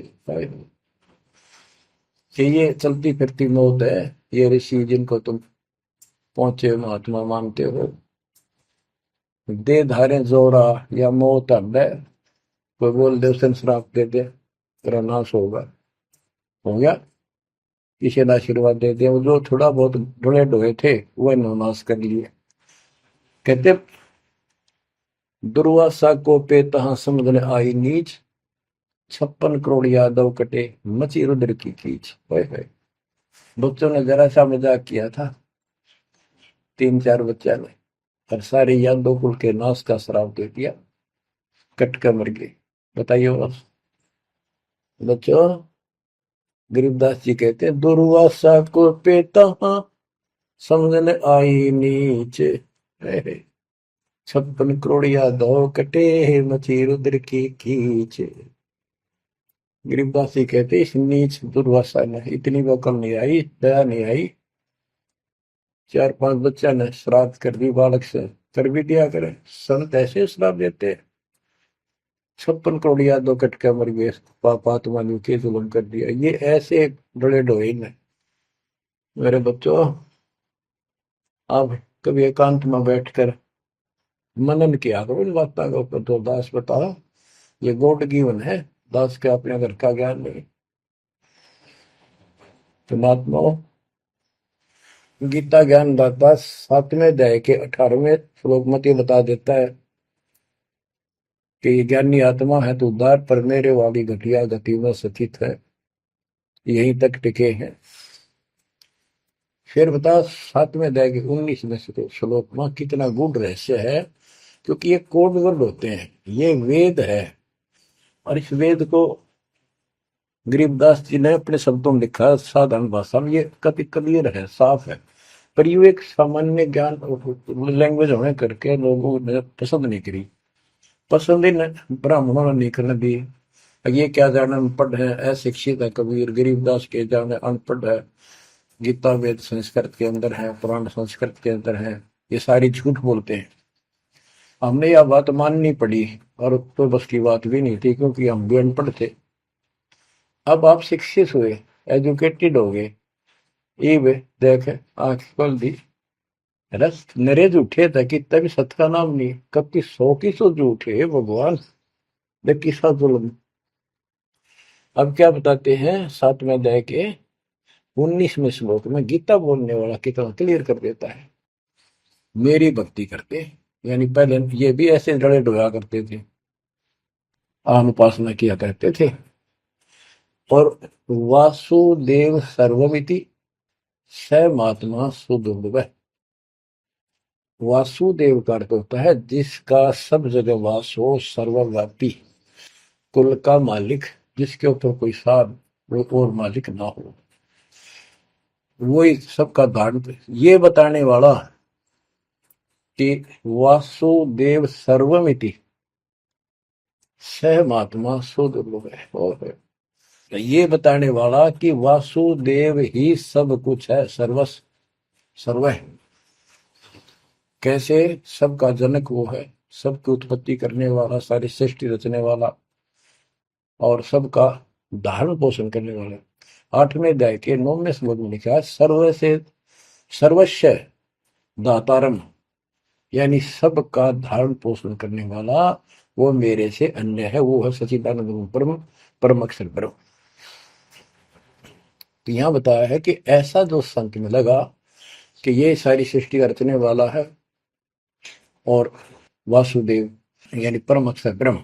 [SPEAKER 1] कि ये चलती फिरती मौत है। ये ऋषि जिनको तुम पहुंचे महात्मा मानते हो, दे धारे जोरा या मौत है। कोई बोल दे उसे श्राप दे दे तेरा नाश होगा, हो गया। किसी ने आशीर्वाद दे दिया, वो जो थोड़ा बहुत ढोए ढोए थे वह नाश कर लिए। कहते दुर्वासा को पे तहां समझने आई नीच, 56 करोड़ यादव कटे मची रुद्र की कीच। बच्चों ने जरा सा मजाक किया था, 3-4 बच्चा ने, और सारे यादव कुल के नाश का श्राप दे दिया, कट कर मर गए। बताइए बस बच्चों। गरीबदास जी कहते हैं दुर्वासा को पे तहां समझने आई नीच, 56 करोड़ यादव कटे मची रुद्र की कीच। गरीबदास जी कहते इस नीच दुर्वासा ने इतनी वकल नहीं आई, दया नहीं आई। 4-5 बच्चा ने श्राद्ध कर दी, बालक से कर भी दिया करे। संत ऐसे श्राप देते, 56 करोड़ यादव कट के मर गए, पापात्मा ने के जुल्म कर दिया। ये ऐसे डोले ढोए ने। मेरे बच्चों, आप कभी एकांत में बैठकर मनन किया करो इन बातों के ऊपर। तो दास बताओ, ये गॉड गिवन है, दास के अपने घर का ज्ञान नहीं। तो महात्माओं, गीता ज्ञान दाता 7वें अध्याय के 18वें श्लोक में ये बता देता है कि ज्ञानी आत्मा है तो उद्धार पर मेरे वाली घटिया गति में स्थित है, यहीं तक टिके हैं। फिर बता 7वें अध्याय के 19वें श्लोक में कितना गूढ़ रहस्य है, क्योंकि ये कोड वर्ड होते हैं, ये वेद है। और इस वेद को गरीबदास जी ने अपने शब्दों में लिखा, साधारण भाषा में। ये कति क्लियर है, साफ है, पर ये एक सामान्य ज्ञान लैंग्वेज होने करके लोगों ने पसंद नहीं करी। पसंद ही ब्राह्मणों ने नहीं करने दी। ये क्या जाने अनपढ़ है, अशिक्षित है कबीर। गरीबदास के जाने अनपढ़ है, गीता वेद संस्कृत के अंदर है, पुराण संस्कृत के अंदर है, ये सारी झूठ बोलते हैं। हमने यह बात माननी पड़ी, और तो बस की बात भी नहीं थी, क्योंकि हम भी अनपढ़ थे। अब आप शिक्षित हुए, एजुकेटेड हो गए, ये देख आंख खोल दी, रस नरे झूठे था कि तभी सत का नाम नहीं, कब की 100 की 100 झूठे भगवान, देख किसा जुल्म। अब क्या बताते हैं 7वें अध्याय के 19वें श्लोक में, गीता बोलने वाला कितना क्लियर कर देता है। मेरी भक्ति करते, यानी पहले ये भी ऐसे डरे डोया करते थे, आम उपासना किया करते थे। और वासुदेव सर्वमिति स महात्मा सुदुर्लभ। वासुदेव का अर्थ होता है जिसका सब जगह वास हो, सर्वव्यापी, कुल का मालिक, जिसके ऊपर कोई साथ और मालिक ना हो, वही सबका धारण। ये बताने वाला कि वासुदेव सर्वमिति सह महात्मा सुदुर्लभ है। और ये बताने वाला कि वासुदेव ही सब कुछ है, सर्वस्व सर्व है। कैसे? सबका जनक वो है, सबकी उत्पत्ति करने वाला, सारी सृष्टि रचने वाला, और सबका धारण पोषण करने वाला। 8वें अध्याय के 9वें श्लोक में लिखा है सर्व से सर्वस्व दातारम, यानी सबका धारण पोषण करने वाला वो मेरे से अन्य है, वो है सच्चिदानंद परम परम अक्षर ब्रह्म। तो यहां बताया है कि ऐसा जो संत में लगा कि ये सारी सृष्टि रचने वाला है, और वासुदेव यानी परम अक्षर ब्रह्म,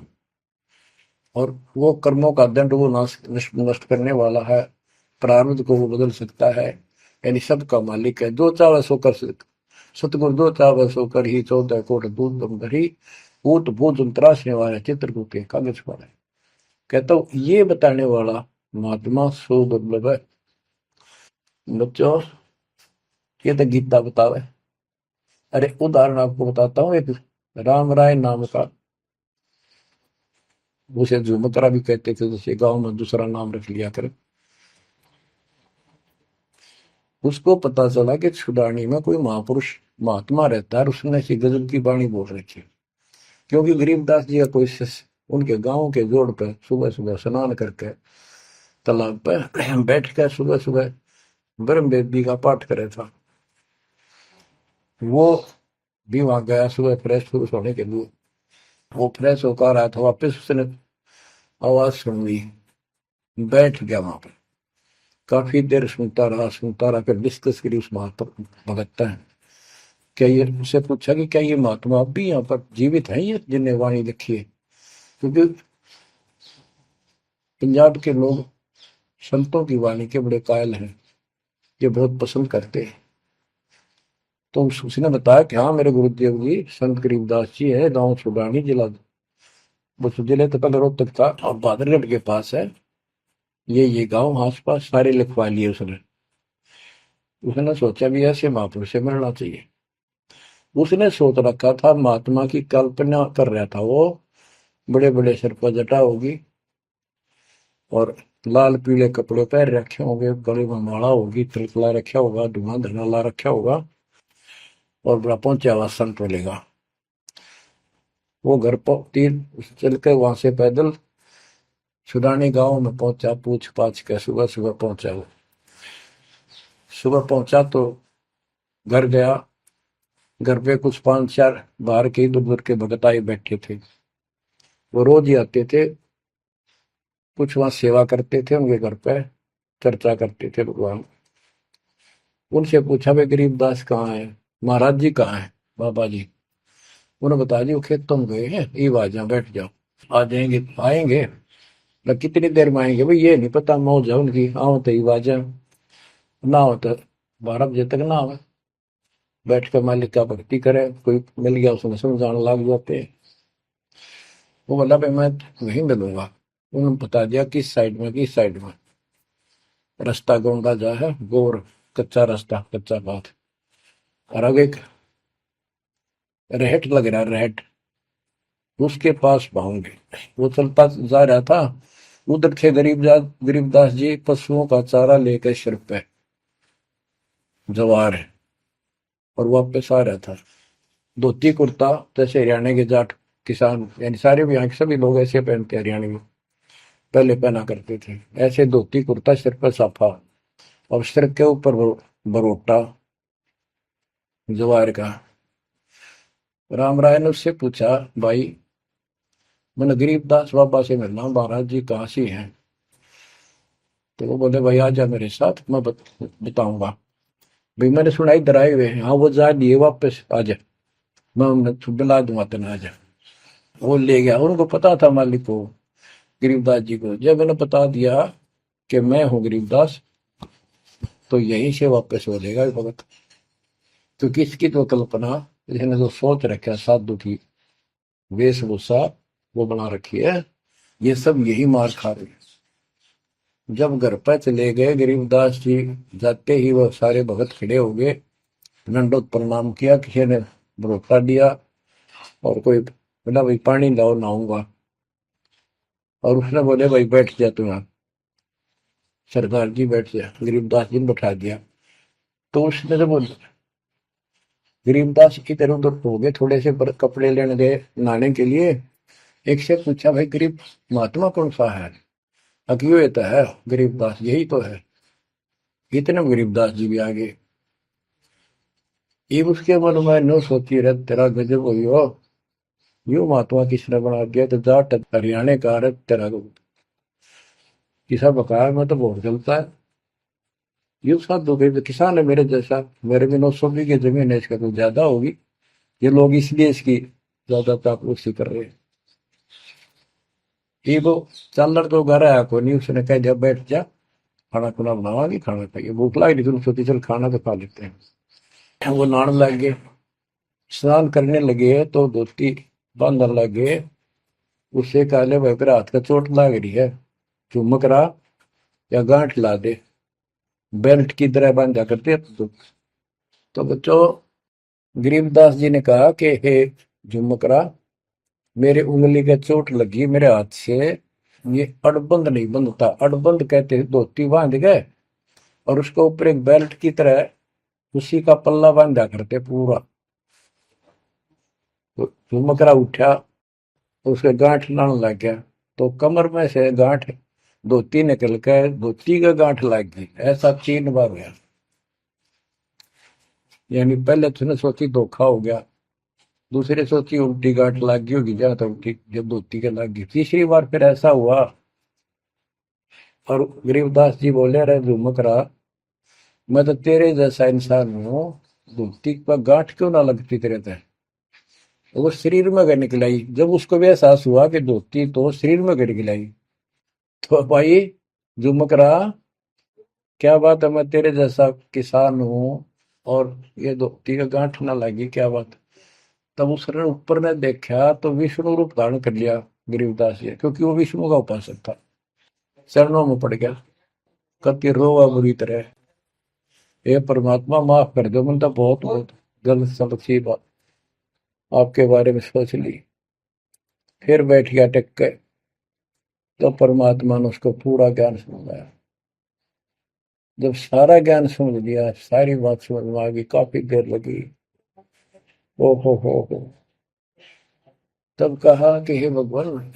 [SPEAKER 1] और वो कर्मों का दंड वो नष्ट करने वाला है, प्रारब्ध को वो बदल सकता है, यानी सबका मालिक है, जो चाहे सो कर सतगुरु दो चावल सो कर ही 14 कोट दूध तुम धरी ऊत भूत त्रासने वाला चित्रकूट के कागज पर है। कहता हूँ ये बताने वाला महात्मा सो दुर्लभ है। बच्चों ये तो गीता बतावे। अरे उदाहरण आपको बताता हूँ एक राम राय नाम का, उसे झुमकरा भी कहते थे, जैसे गांव में दूसरा नाम रख लिया कर। उसको पता चला कि छुडानी में कोई महापुरुष महात्मा रहता है, उसने ऐसी गजब की वाणी बोल रखी। क्योंकि गरीबदास जी का कोई शिष्य उनके गांव के जोड़ पे सुबह सुबह स्नान करके तालाब पे बैठ कर सुबह सुबह ब्रह्म वेदी का पाठ करे था। वो भी वहां गया सुबह फ्रेश होने के लिए। वो फ्रेश होकर आया था, वापस उसने आवाज सुन ली, बैठ गया वहां पर। काफी देर सुनता रहा, फिर डिस्कस करी उस महात्मा भगत है। क्या ये उससे पूछा कि क्या ये महात्मा अब भी यहाँ पर जीवित है, ये जिन्हें वाणी लिखी है? क्योंकि पंजाब के लोग संतों की वाणी के बड़े कायल हैं, ये बहुत पसंद करते हैं। तो उसने बताया कि हाँ मेरे गुरुदेव जी संत गरीबदास जी है, गांव छुडानी जिला, वो जिले तो कल रोहतक था और बादरगढ़ के पास है। ये गांव आस पास सारे लिखवा लिए उसने। उसने सोचा भी ऐसे महापुरुष से मिलना चाहिए। उसने सोच रखा था महात्मा की कल्पना कर रहा था वो, बड़े बड़े सिर पर जटा होगी और लाल पीले कपड़े पहन रखे होंगे, गले में माला होगी, तिलक रखा होगा, धुआं धना ला रखा होगा और बड़ा पहुंचा हुआ संत मिलेगा। वो घर पर तीन चल के वहां से पैदल छुडानी गांव में पहुंचा, पूछ पाछ के सुबह सुबह पहुंचा। वो सुबह पहुंचा तो घर गया। घर पे कुछ 5-4 बाहर के इधर उधर के भगत आए बैठे थे। वो रोज ही आते थे, कुछ वहां सेवा करते थे, उनके घर पे चर्चा करते थे भगवान। उनसे पूछा भाई गरीबदास कहाँ है, महाराज जी कहाँ है, बाबा जी? उन्होंने बताया जी वो खेतों में गए हैं, ये आ जाओ बैठ जाओ। आ जाएंगे, आएंगे ना, कितनी देर में आएंगे भाई ये नहीं पता, मौज है उनकी, आओ तो ही आ जाए, ना हो तो 12 बजे तक ना आवे। बैठ कर मालिक का भक्ति करे, कोई मिल गया उसने समझाने लग जाते हैं। वो बोला भाई मैं वहीं मिलूंगा। उन्होंने बता दिया किस साइड में, किस साइड में। रास्ता गोंडा जा है, गोर कच्चा रास्ता, कच्चा बात। और आगे एक रहट लग रहा है, रहट, उसके पास पहुंचे। वो चलता जा रहा था, उधर थे गरीबदास जी पशुओं का चारा लेकर सिर पे जवार है और वापस आ रहा था। धोती कुर्ता जैसे हरियाणा के जाट किसान, यानी सारे भी यहाँ के सभी लोग ऐसे पहनते हैं, हरियाणा में पहले पहना करते थे ऐसे धोती कुर्ता, सिर पर साफा और सिर के ऊपर बरोटा जवार का। राम राय ने उससे पूछा भाई मैंने गरीबदास बाबा से मिलना, महाराज जी कहाँ से हैं? तो वो बोले भाई आ जा मेरे साथ, मैं बताऊंगा। भाई मैंने सुना इधर आए हुए हैं, हाँ वो जा दिए वापस, आ जा, मैं उन्हें दिला दूंगा तेना, आ जा। वो ले गया। उनको पता था मालिक को, गरीबदास जी को। जब मैंने बता दिया कि मैं हूँ गरीबदास, तो यहीं से वापस हो जाएगा भगत। क्योंकि इसकी तो कल्पना, इसने जो सोच रखा है साधु की वेशभूषा वो बना रखी है, ये सब यही मार खा रहे हैं। जब घर पर चले गए गरीबदास जी, जाते ही वो सारे भगत खड़े हो गए, दंडोत प्रणाम किया, किसी ने भरोसा दिया और कोई बोला भाई पानी लाओ नहाऊंगा, और उसने बोले भाई बैठ जा तू यहाँ। सरदार जी बैठ गया, गरीबदास जी ने बैठा दिया। तो उसने जब गरीबदास इधर उधर हो गए, थोड़े से कपड़े लेने गए नहाने के लिए, एक से पूछा भाई गरीब महात्मा कौन सा है? अकियो ये तो है गरीबदास, यही तो है। इतने में गरीबदास जी भी आ गए। ये उसके मन में नो सोची रहे तेरा गजब हुई हो, यू महात्मा किसने बना दिया, तो जाट हरियाणा का रहे तेरा किसा बकाया में तो बहुत चलता है। ये साधु भाई किसान है मेरे जैसा, मेरे भी 900 बीघे जमीन है, इसका तो ज्यादा होगी, ये लोग इसलिए इसकी ज्यादा चापलूसी कर रहे हैं। ये वो चल तो घर आया को नहीं, उसने कह दिया बैठ जा, खाना खुना बनावागी, खाना खाइए, भूख लगी थी, सोची चल खाना तो खा लेते हैं। वो नहाने लग गए, स्नान करने लगे तो धोती बांधने लगे। उससे काले भाई पर हाथ का चोट लग रही है, चुमक रहा या गांठ ला दे, बेल्ट की तरह बांधा करते। तो बच्चों, गरीबदास जी ने कहा कि हे झुमकरा, मेरे उंगली के चोट लगी मेरे हाथ से, ये अड़बंद नहीं बंधता। अड़बंद कहते धोती बांध गए और उसके ऊपर एक बेल्ट की तरह उसी का पल्ला बांधा करते पूरा। तो झुमकरा उठा, उसके गांठ लाने लग गया, तो कमर में से गांठ धोती निकल कर धोती का गांठ लग गई। ऐसा 3 बार गया। यानी पहले तूने सोची धोखा हो गया, दूसरे सोची उल्टी गांठ लग गई होगी, जहां तक उल्टी जब धोती के लग गई, तीसरी बार फिर ऐसा हुआ। और गरीबदास जी बोले, अरे झुमकरा, मैं तो तेरे जैसा इंसान हूँ, धोती पर गांठ क्यों ना लगती तेरे तय। वो शरीर में गए निकलाई। जब उसको भी एहसास हुआ कि धोती तो शरीर में गए निकलाई, तो भाई झुमकरा, क्या बात है, मैं तेरे जैसा किसान हूँ और ये धोती का गांठ ना लगी, क्या बात। तब उसने ऊपर ने देखा तो विष्णु रूप धारण कर लिया गरीबदास जी, क्योंकि वो विष्णु का उपासक था। चरणों में पड़ गया, कति रोवा बुरी तरह, हे परमात्मा माफ कर दो, मैंने तो बहुत बहुत गलत सलत बात आपके बारे में सोच ली। फिर बैठ गया टेक के, तो परमात्मा ने उसको पूरा ज्ञान समझाया। जब सारा ज्ञान समझ लिया, सारी बात समझ में आ गई, काफी देर लगी। ओ हो, तब कहा कि हे भगवान,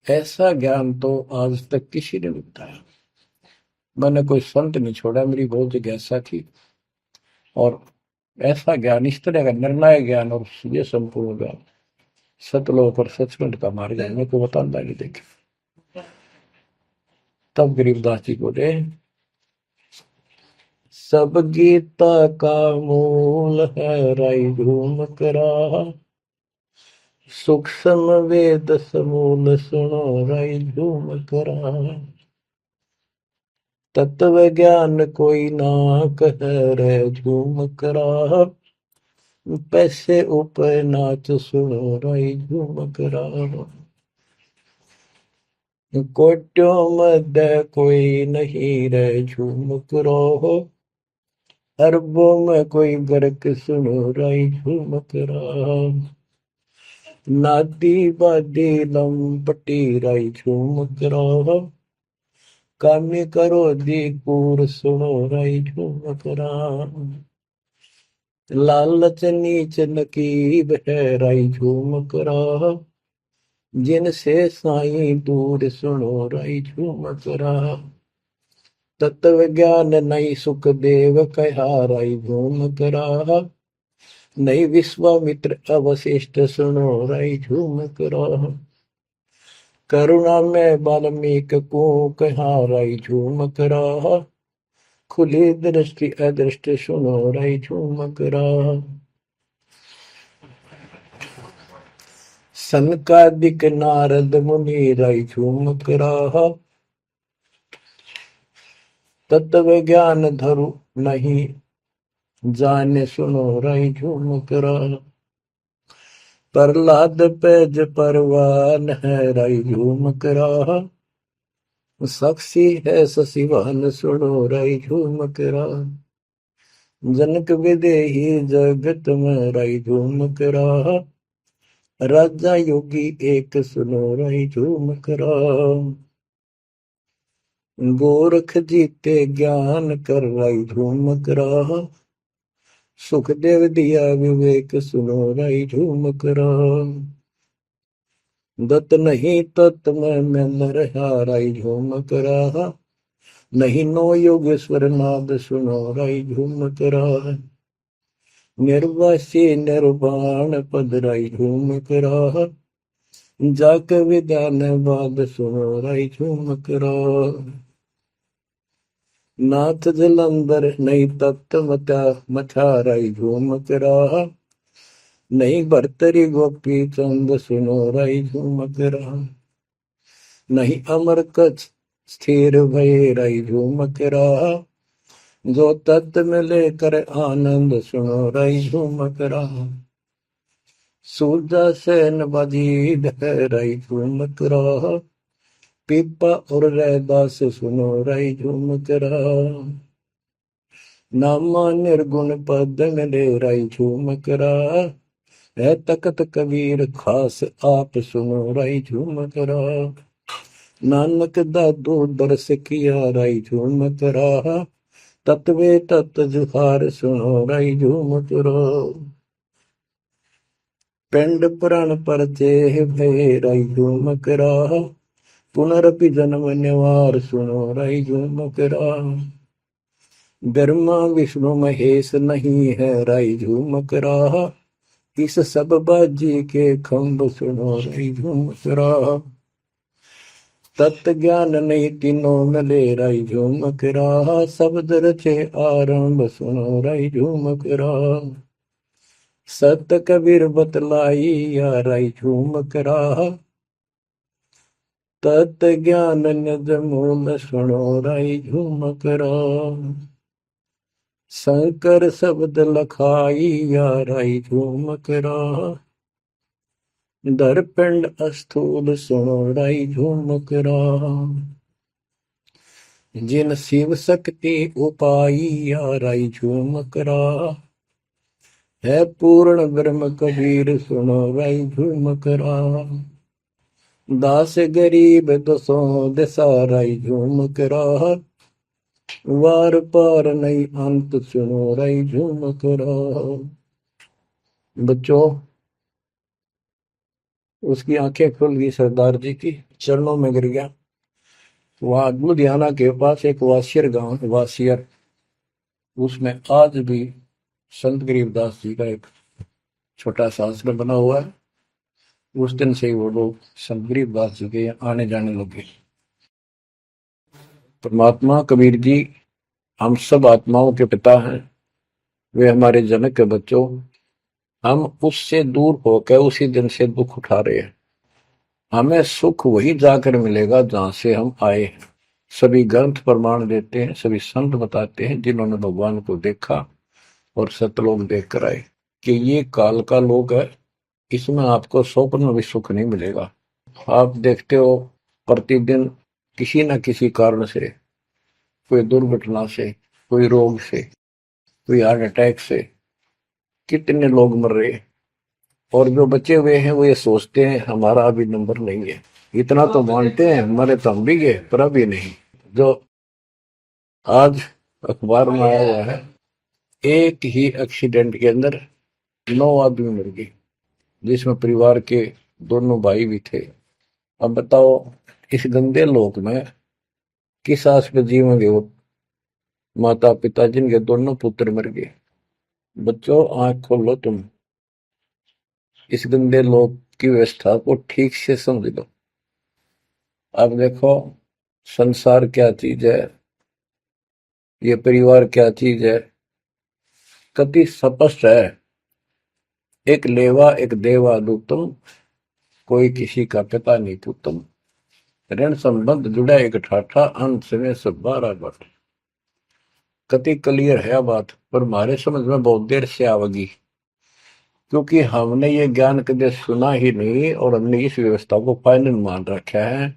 [SPEAKER 1] ऐसा ज्ञान तो आज तक किसी ने नहीं बताया। मैंने कोई संत नहीं छोड़ा, मेरी बहुत जिज्ञासा थी, और ऐसा ज्ञान, इस तरह का निर्णायक ज्ञान और ये संपूर्ण ज्ञान, सतलोक और सचखंड का मार्ग मेरे को बताना नहीं देखे। तब गरीबदास जी बोले, सब गीता का मूल है राई झूम करा, सूक्ष्म वेद समूल सुनो राई झूम करा, तत्व ज्ञान कोई ना कह रे झूम करा, पैसे ऊपर नाच सुनो राई झूम करा, कोट्यों मध्य कोई नहीं रे झूम करो, अरबों में कोई गर्क सुनो राई झूम करा, नादी बादी लंपटी राई झूम करा, कामी करो दी कूर सुनो राई झूम करा, लालच नीच नकीब है राई झूम करा, जिनसे साईं दूर सुनो राई झूम करा, तत्व ज्ञान नहीं सुख देव कहा राई झूम करा, नहीं विश्वामित्र अवशिष्ट सुनो राई झूम करा, करुणा में वाल्मीकि को कहा राई झूम करा, खुली दृष्टि अदृष्ट सुनो राई झूम करा, सनकादिक नारद मुनि राई झूम करा, तत्व ज्ञान धरु नहीं जाने सुनो राई झूम करा, प्रहलाद पैज परवान है राई झूम करा, साक्षी है शशिवान सुनो राई झूम करा, जनक विदेही जगत में राई झूम करा, राजा योगी एक सुनो राई झूम करा, गोरख जीते ज्ञान कर राई झूम करा, सुखदेव दिया विवेक सुनो राई झूम करा, दत्त नहीं तत् में रहा राई झूम करा, नहीं नो योगेश्वर नाद सुनो राई झूम करा, निर्वासी निर्वाण पद राई झूम करा, जाक विधान बाद सुनो राई झूम करा, नाथ जलंधर नहीं तत्त मथा मथा राई झूम करा, नहीं भरतरी गोपी चंद सुनो राई झूम करा, नहीं अमर कच्छ स्थिर भय राई झूम करा, जो तत् में लेकर आनंद सुनो रही झूमक रहा। सूरजा सैन बजीद है रही झूमक रहा। पीपा और रैदास सुनो रही झूमक रहा। नामा निर्गुण पद में ले रही झूमक रहा। है तकत कबीर खास आप सुनो रही झूमक रहा। नानक दादू दरस किया रही झूमक रहा। तत्वे तत् जुहार सुनो रही झूमक रहा। पिंड पुराण पर देह भय रही झूमक रहा। पुनरपि जन्म निवार सुनो रही झूमक रहा। ब्रह्मा विष्णु महेश नहीं है रही झूमक रहा। इस सब बाजी के खंभ सुनो रही झूमक रहा। तत्व ज्ञान नहीं तीनों मिले रही झूमक रहा। शब्द रचे आरंभ सुनो रही झूमक रहा। सत कबीर बतलाई या रही झूमक रहा। तत् ज्ञान निज मूल सुनो रही झूमक रहा। शंकर शब्द लखाई या रही झूमक रहा। दरपिंड अस्थूल सुनो रही झूमक रहा। जिन शिव शक्ति उपाई या रही झूमक रहा। है पूर्ण ब्रह्म कबीर सुनो रही झूमक रहा। दास गरीब दसों दिशा रही झूमक रहा। वार पार नहीं अंत सुनो रही झूमक रहा। बच्चों, उसकी आंखें खुल गई, सरदार जी की चरणों में गिर गया। वहां लुधियाना के पास एक वासियर गांव है, वासियर, उसमें आज भी संत गरीबदास जी का एक छोटा सा आश्रम बना हुआ है। उस दिन से ही वो लोग संत गरीबदास जी के आने जाने लगे। परमात्मा कबीर जी हम सब आत्माओं के पिता हैं, वे हमारे जनक के बच्चों। हम उससे दूर होकर उसी दिन से दुख उठा रहे हैं। हमें सुख वही जाकर मिलेगा जहां से हम आए हैं। सभी ग्रंथ प्रमाण देते हैं, सभी संत बताते हैं जिन्होंने भगवान को देखा और सतलोक देख कर आए कि ये काल का लोक है, इसमें आपको स्वप्न में भी सुख नहीं मिलेगा। आप देखते हो प्रतिदिन किसी न किसी कारण से, कोई दुर्घटना से, कोई रोग से, कोई हार्ट अटैक से कितने लोग मर रहे हैं। और जो बचे हुए हैं वो ये सोचते हैं हमारा अभी नंबर नहीं है। इतना तो मानते हैं मरे तो हम भी गए, पर अभी नहीं। जो आज अखबार में आया हुआ है, एक ही एक्सीडेंट के अंदर 9 आदमी मर गए, जिसमें परिवार के दोनों भाई भी थे। अब बताओ इस गंदे लोक में किस आस पे जीवेंगे वो माता पिता जिनके दोनों पुत्र मर गए। बच्चों, आंख खोलो, तुम इस गंदे लोक की व्यवस्था को ठीक से समझ लो। अब देखो संसार क्या चीज है, ये परिवार क्या चीज है, कति स्पष्ट है। एक लेवा एक देवा दूतम, कोई किसी का पिता नहीं पुतम। ऋण संबंध जुड़ा एक ठाठा, अंत में सब 12 बट। कति क्लियर है बात, पर हमारे समझ में बहुत देर से आवेगी, क्योंकि हमने ये ज्ञान कभी सुना ही नहीं और हमने इस व्यवस्था को फाइनल मान रखा है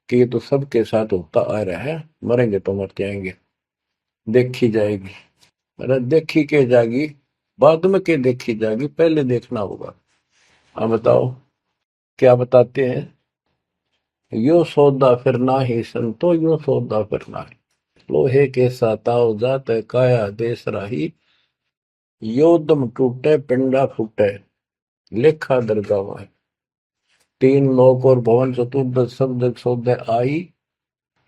[SPEAKER 1] कि ये तो सबके साथ होता आ रहा है, मरेंगे तो मरते आएंगे, देखी जाएगी। अरे देखी के जाएगी, बाद में के देखी जाएगी, पहले देखना होगा। हाँ बताओ क्या बताते हैं। यो सौदा फिर ना ही संतो, यो सौदा फिर ना ही। लोहे के साताव जात काया देश राही। यो दम टूटे पिंडा फूटे, लेखा दरगावा। 3 लोक और भवन चतुर्दश शब्द सौदे आई।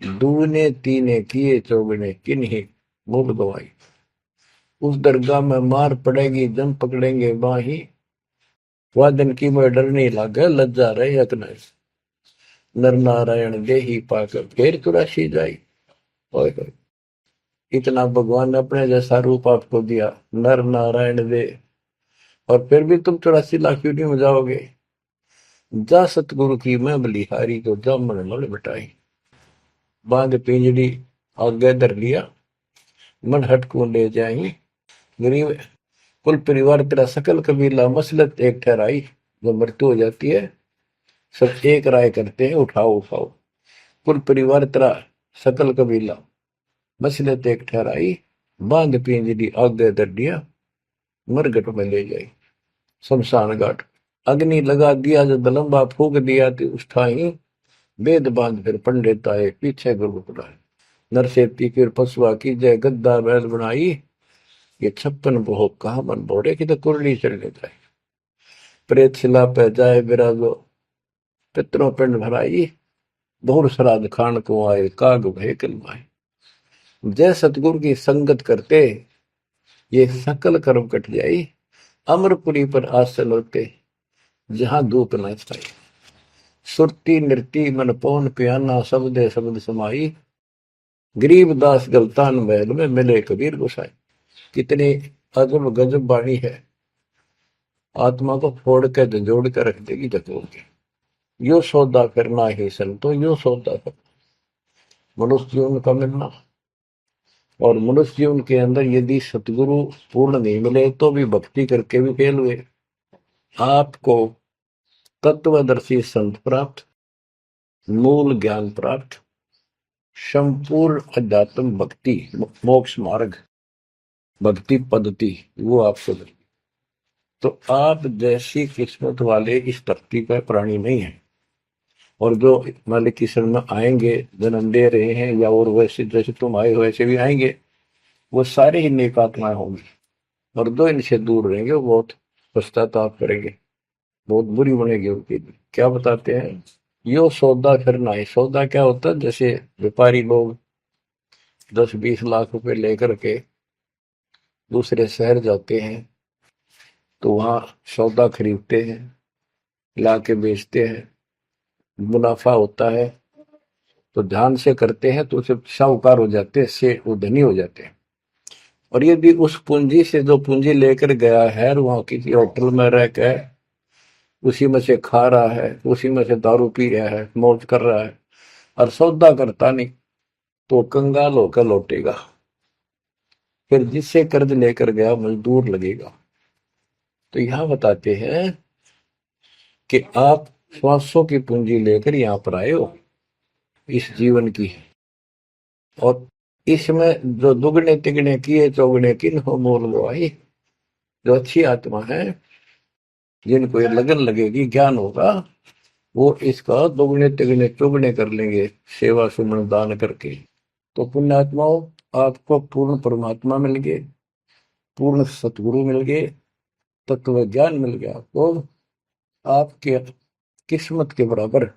[SPEAKER 1] दूने तीने किए चौगने किन्हीं मूल गवाई। उस दरगाह में मार पड़ेगी जम पकड़ेंगे बाही। वादन की में डर नहीं लागे लज्जा रहे अकने। नर नारायण दे ही पाकर फिर चुरासी जाई। ओए होए, इतना भगवान ने अपने जैसा रूप आपको दिया, नर नारायण दे, और फिर भी तुम 84 लाख क्यों में जाओगे। जा सतगुरु की मैं बलिहारी, जो जामन मल बिटाई। बांध पिंजड़ी आगे धर लिया, मन हट को ले जाई। गरीब कुल परिवार तेरा सकल कबीला मसलत एक ठहराई। जब मृत्यु हो जाती है सब एक राय करते हैं, उठाओ उठाओ। कुल परिवार तेरा सकल कबीला मसलत एक ठहराई। बांध पिंजरी आगे दर दिया, मरघट में ले जाई शमशान घाट। अग्नि लगा दिया जब लंबा फूक दिया तो उस ठाई। वेद बांध फिर पंडित आए पीछे गुरु बुलाए। नरसेती फिर पशुआ की जय गद्दा बैल बनाई। ये 56 भोग कहा मन बोरे की तो कुरली चढ़ने जाए। प्रेत शिला पे जाए विराजो, पितरों पिंड भराई। बहुर श्राद्ध खान को आए काग भय कलमाए। जय सतगुरु की संगत करते ये सकल कर्म कट जाई। अमरपुरी पर आसन होते जहां धूप न छाई। सुरती नृती मन पौन पियाना शब्दे शब्द समाई। गरीब दास गलतान महल में मिले कबीर गोसाई। कितनी अजब गजब वाणी है, आत्मा को फोड़ के झंझोड़ के रख देगी जकोड़ के। यो सौदा करना ही संतो, यो सौदा करना मनुष्य जीवन का मिलना। और मनुष्य जीवन के अंदर यदि सतगुरु पूर्ण नहीं मिले तो भी भक्ति करके भी फेल हुए। आपको तत्वदर्शी संत प्राप्त, मूल ज्ञान प्राप्त, संपूर्ण अध्यात्म भक्ति मोक्ष मार्ग भक्ति पद्धति वो आपको मिले। तो आप जैसी किस्मत वाले इस धरती पर प्राणी नहीं है। और जो मालिक की शरण में आएंगे, जन्म दे रहे हैं या और वैसे जैसे तुम आए हो वैसे भी आएंगे, वो सारे ही नेक आत्माएं होंगी। और जो इनसे दूर रहेंगे वो बहुत पश्चाताप करेंगे, बहुत बुरी बनेगी उनकी। क्या बताते हैं, यो सौदा करना है। सौदा क्या होता है, जैसे व्यापारी लोग 10-20 लाख रुपए लेकर के दूसरे शहर जाते हैं तो वहां सौदा खरीदते हैं, ला के बेचते हैं, मुनाफा होता है तो ध्यान से करते हैं तो उसे साहूकार हो जाते हैं, से वो धनी हो जाते हैं। और यदि उस पूंजी से जो पूंजी लेकर गया है वहां किसी होटल में रह के उसी में से खा रहा है, उसी में से दारू पी रहा है, मौज कर रहा है और सौदा करता नहीं, तो कंगाल होकर लौटेगा। फिर जिससे कर्ज लेकर गया मजदूर लगेगा। तो यहां बताते हैं कि आप श्वासों की पूंजी लेकर यहां पर आए हो इस जीवन की, और इसमें जो दुगने तिगने किए चौगने किन हो मोल वो आई। जो अच्छी आत्मा है जिनको ये लगन लगेगी, ज्ञान होगा, वो इसका दोगुने तिगने चौगने कर लेंगे सेवा सुमन दान करके। तो पुण्यात्माओं, आपको पूर्ण परमात्मा मिल गए, पूर्ण सतगुरु मिल गए, तत्व ज्ञान मिल गया। तो आपके किस्मत के बराबर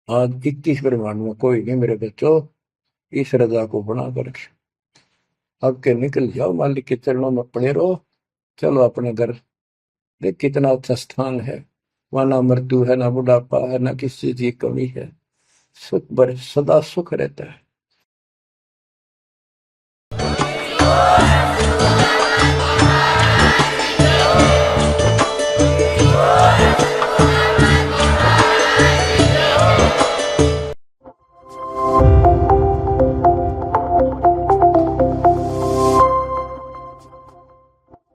[SPEAKER 1] आज 21 ब्रह्मांड में कोई नहीं मेरे बच्चों। इस रजा को बना कर अब के निकल जाओ, मालिक के चरणों में पड़े रहो। चलो अपने घर, देख कितना अच्छा स्थान है। वहां ना मृत्यु है, ना बुढ़ापा है, ना किसी चीज की कमी है। सुख भरे सदा सुख रहता है।